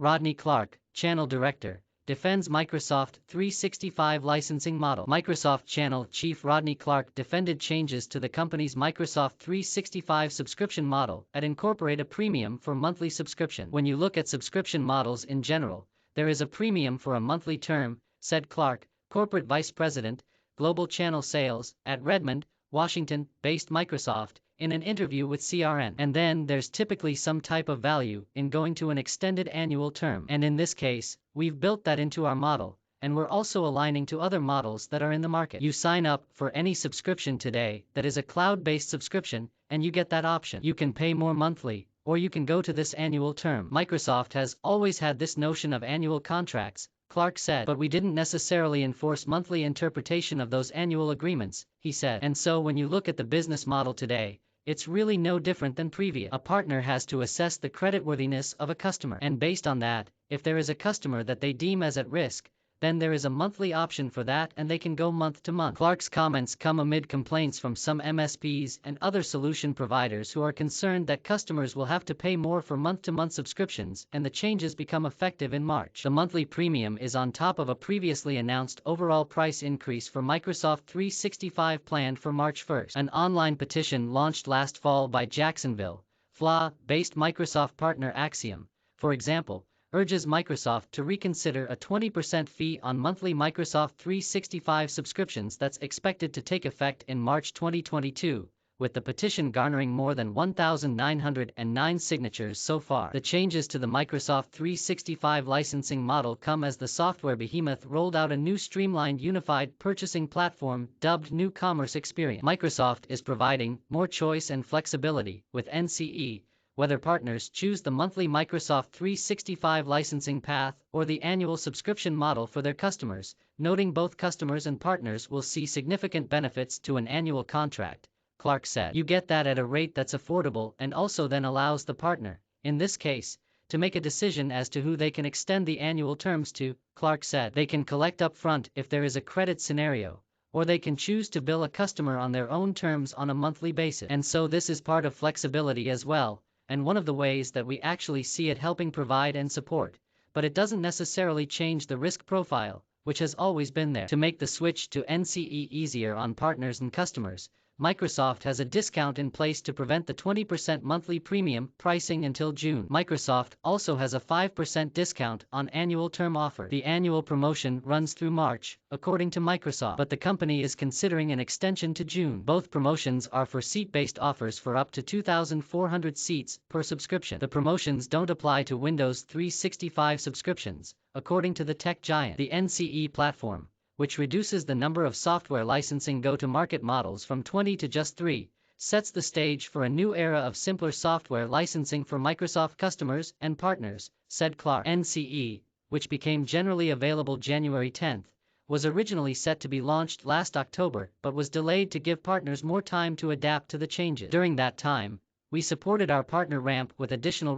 Rodney Clark, Channel Director, defends Microsoft 365 licensing model. Microsoft Channel Chief Rodney Clark defended changes to the company's Microsoft 365 subscription model that incorporate a premium for monthly subscription. When you look at subscription models in general, there is a premium for a monthly term, said Clark, Corporate Vice President, Global Channel Sales, at Redmond, Washington-based Microsoft, in an interview with CRN. And then there's typically some type of value in going to an extended annual term. And in this case, we've built that into our model, and we're also aligning to other models that are in the market. You sign up for any subscription today that is a cloud-based subscription, and you get that option. You can pay more monthly, or you can go to this annual term. Microsoft has always had this notion of annual contracts, Clark said, but we didn't necessarily enforce monthly interpretation of those annual agreements, he said. And so when you look at the business model today, it's really no different than previous. A partner has to assess the creditworthiness of a customer, and based on that, if there is a customer that they deem as at risk, then there is a monthly option for that and they can go month to month. Clark's comments come amid complaints from some MSPs and other solution providers who are concerned that customers will have to pay more for month-to-month subscriptions, and the changes become effective in March. The monthly premium is on top of a previously announced overall price increase for Microsoft 365 planned for March 1st. An online petition launched last fall by Jacksonville, Florida-based Microsoft partner Axiom, for example, urges Microsoft to reconsider a 20% fee on monthly Microsoft 365 subscriptions that's expected to take effect in March 2022, with the petition garnering more than 1,909 signatures so far. The changes to the Microsoft 365 licensing model come as the software behemoth rolled out a new streamlined unified purchasing platform dubbed New Commerce Experience. Microsoft is providing more choice and flexibility with NCE, whether partners choose the monthly Microsoft 365 licensing path or the annual subscription model for their customers, noting both customers and partners will see significant benefits to an annual contract, Clark said. You get that at a rate that's affordable and also then allows the partner, in this case, to make a decision as to who they can extend the annual terms to, Clark said. They can collect upfront if there is a credit scenario, or they can choose to bill a customer on their own terms on a monthly basis. And so this is part of flexibility as well, and one of the ways that we actually see it helping provide and support, but it doesn't necessarily change the risk profile, which has always been there. To make the switch to NCE easier on partners and customers, Microsoft has a discount in place to prevent the 20% monthly premium pricing until June. Microsoft also has a 5% discount on annual term offer. The annual promotion runs through March, according to Microsoft, but the company is considering an extension to June. Both promotions are for seat-based offers for up to 2,400 seats per subscription. The promotions don't apply to Windows 365 subscriptions, according to the tech giant. The NCE platform, which reduces the number of software licensing go-to-market models from 20 to just 3, sets the stage for a new era of simpler software licensing for Microsoft customers and partners, said Clark. NCE, which became generally available January 10, was originally set to be launched last October but was delayed to give partners more time to adapt to the changes. During that time, we supported our partner ramp with additional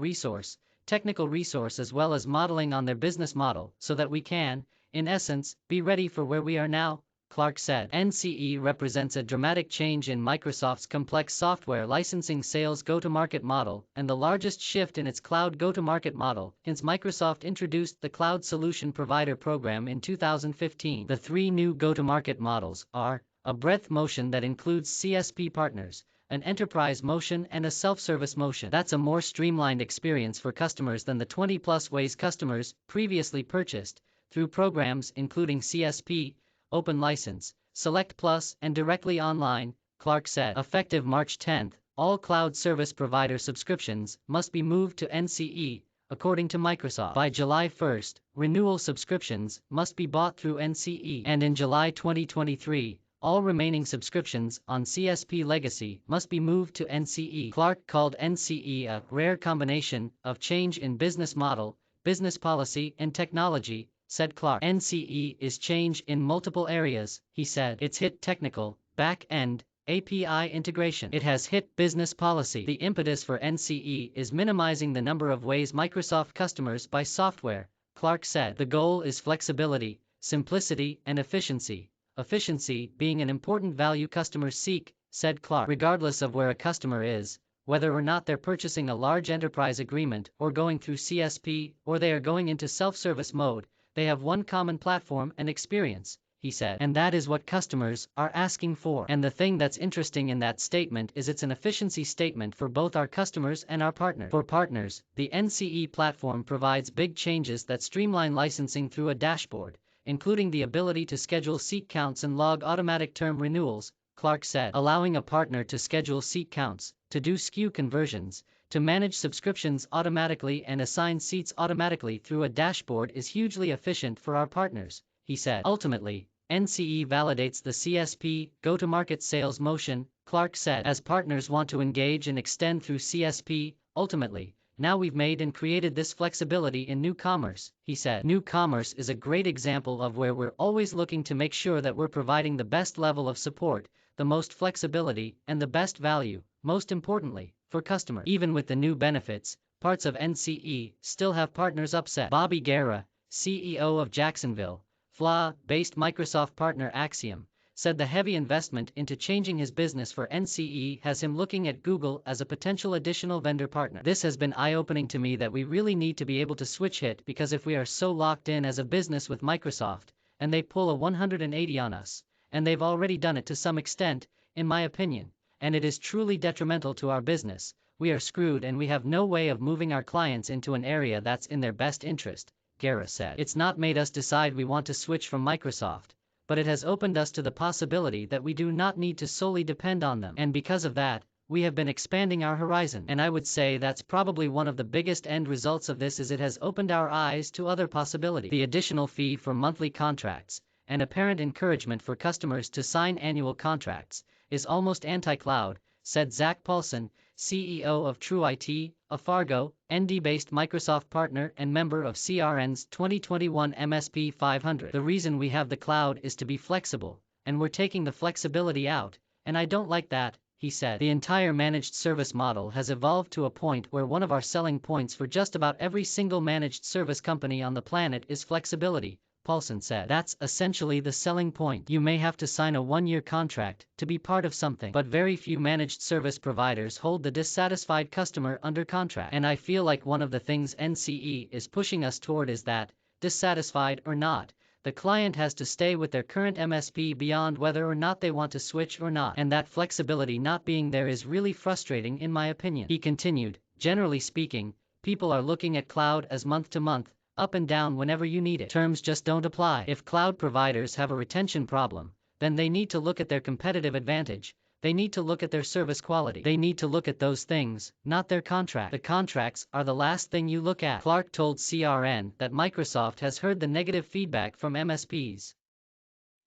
technical resource as well as modeling on their business model so that we can, in essence, be ready for where we are now, Clark said. NCE represents a dramatic change in Microsoft's complex software licensing sales go-to-market model and the largest shift in its cloud go-to-market model since Microsoft introduced the Cloud Solution Provider program in 2015. The three new go-to-market models are a breadth motion that includes CSP partners, an enterprise motion, and a self-service motion. That's a more streamlined experience for customers than the 20-plus ways customers previously purchased through programs including CSP, Open License, Select Plus, and Directly Online, Clark said. Effective March 10, all cloud service provider subscriptions must be moved to NCE, according to Microsoft. By July 1, renewal subscriptions must be bought through NCE, and in July 2023, all remaining subscriptions on CSP legacy must be moved to NCE. Clark called NCE a rare combination of change in business model, business policy, and technology, said Clark. NCE is change in multiple areas, he said. It's hit technical, back-end, API integration. It has hit business policy. The impetus for NCE is minimizing the number of ways Microsoft customers buy software, Clark said. The goal is flexibility, simplicity, and efficiency. Efficiency being an important value customers seek, said Clark. Regardless of where a customer is, whether or not they're purchasing a large enterprise agreement or going through CSP or they are going into self-service mode, they have one common platform and experience, he said. And that is what customers are asking for. And the thing that's interesting in that statement is it's an efficiency statement for both our customers and our partners. For partners, the NCE platform provides big changes that streamline licensing through a dashboard, including the ability to schedule seat counts and log automatic term renewals, Clark said. Allowing a partner to schedule seat counts, to do SKU conversions, to manage subscriptions automatically and assign seats automatically through a dashboard is hugely efficient for our partners, he said. Ultimately, NCE validates the CSP go-to-market sales motion, Clark said. As partners want to engage and extend through CSP, ultimately, now we've made and created this flexibility in new commerce, he said. New commerce is a great example of where we're always looking to make sure that we're providing the best level of support, the most flexibility, and the best value, most importantly, for customers. Even with the new benefits, parts of NCE still have partners upset. Bobby Guerra, CEO of Jacksonville, Florida-based Microsoft partner Axiom, said the heavy investment into changing his business for NCE has him looking at Google as a potential additional vendor partner. This has been eye-opening to me that we really need to be able to switch it, because if we are so locked in as a business with Microsoft, and they pull a 180 on us, and they've already done it to some extent, in my opinion, and it is truly detrimental to our business, we are screwed and we have no way of moving our clients into an area that's in their best interest, Guerra said. It's not made us decide we want to switch from Microsoft, but it has opened us to the possibility that we do not need to solely depend on them. And because of that, we have been expanding our horizon. And I would say that's probably one of the biggest end results of this, is it has opened our eyes to other possibilities. The additional fee for monthly contracts, and apparent encouragement for customers to sign annual contracts, is almost anti-cloud, said Zach Paulson, CEO of TrueIT, a Fargo, ND-based Microsoft partner and member of CRN's 2021 MSP 500. The reason we have the cloud is to be flexible, and we're taking the flexibility out, and I don't like that, he said. The entire managed service model has evolved to a point where one of our selling points for just about every single managed service company on the planet is flexibility, Paulson said. That's essentially the selling point. You may have to sign a one-year contract to be part of something, but very few managed service providers hold the dissatisfied customer under contract. And I feel like one of the things NCE is pushing us toward is that, dissatisfied or not, the client has to stay with their current MSP beyond whether or not they want to switch or not. And that flexibility not being there is really frustrating in my opinion. He continued, generally speaking, people are looking at cloud as month to month, up and down whenever you need it. Terms just don't apply. If cloud providers have a retention problem, then they need to look at their competitive advantage. They need to look at their service quality. They need to look at those things, not their contract. The contracts are the last thing you look at. Clark told CRN that Microsoft has heard the negative feedback from MSPs.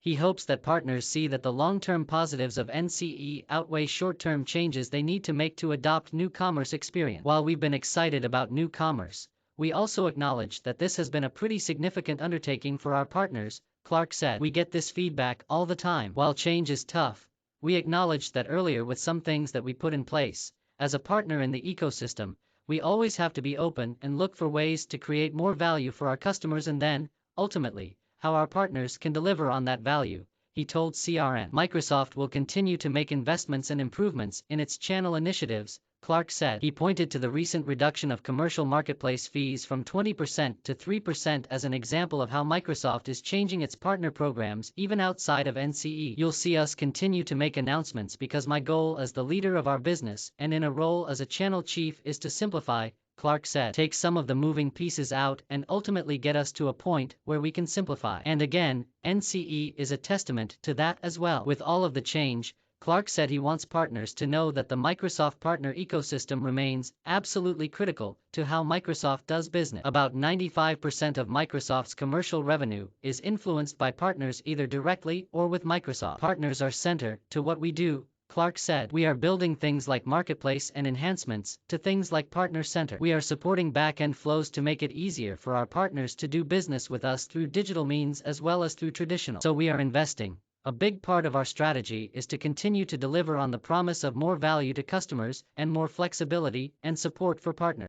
He hopes that partners see that the long-term positives of NCE outweigh short-term changes they need to make to adopt new commerce experience. While we've been excited about new commerce, we also acknowledge that this has been a pretty significant undertaking for our partners, Clark said. We get this feedback all the time. While change is tough, we acknowledge that earlier with some things that we put in place, as a partner in the ecosystem, we always have to be open and look for ways to create more value for our customers and then, ultimately, how our partners can deliver on that value, he told CRN. Microsoft will continue to make investments and improvements in its channel initiatives, Clark said. He pointed to the recent reduction of commercial marketplace fees from 20% to 3% as an example of how Microsoft is changing its partner programs even outside of NCE. You'll see us continue to make announcements because my goal as the leader of our business and in a role as a channel chief is to simplify, Clark said. Take some of the moving pieces out and ultimately get us to a point where we can simplify. And again, NCE is a testament to that as well. With all of the change, Clark said he wants partners to know that the Microsoft partner ecosystem remains absolutely critical to how Microsoft does business. About 95% of Microsoft's commercial revenue is influenced by partners either directly or with Microsoft. Partners are center to what we do, Clark said. We are building things like Marketplace and enhancements to things like Partner Center. We are supporting back-end flows to make it easier for our partners to do business with us through digital means as well as through traditional. So we are investing. A big part of our strategy is to continue to deliver on the promise of more value to customers and more flexibility and support for partners.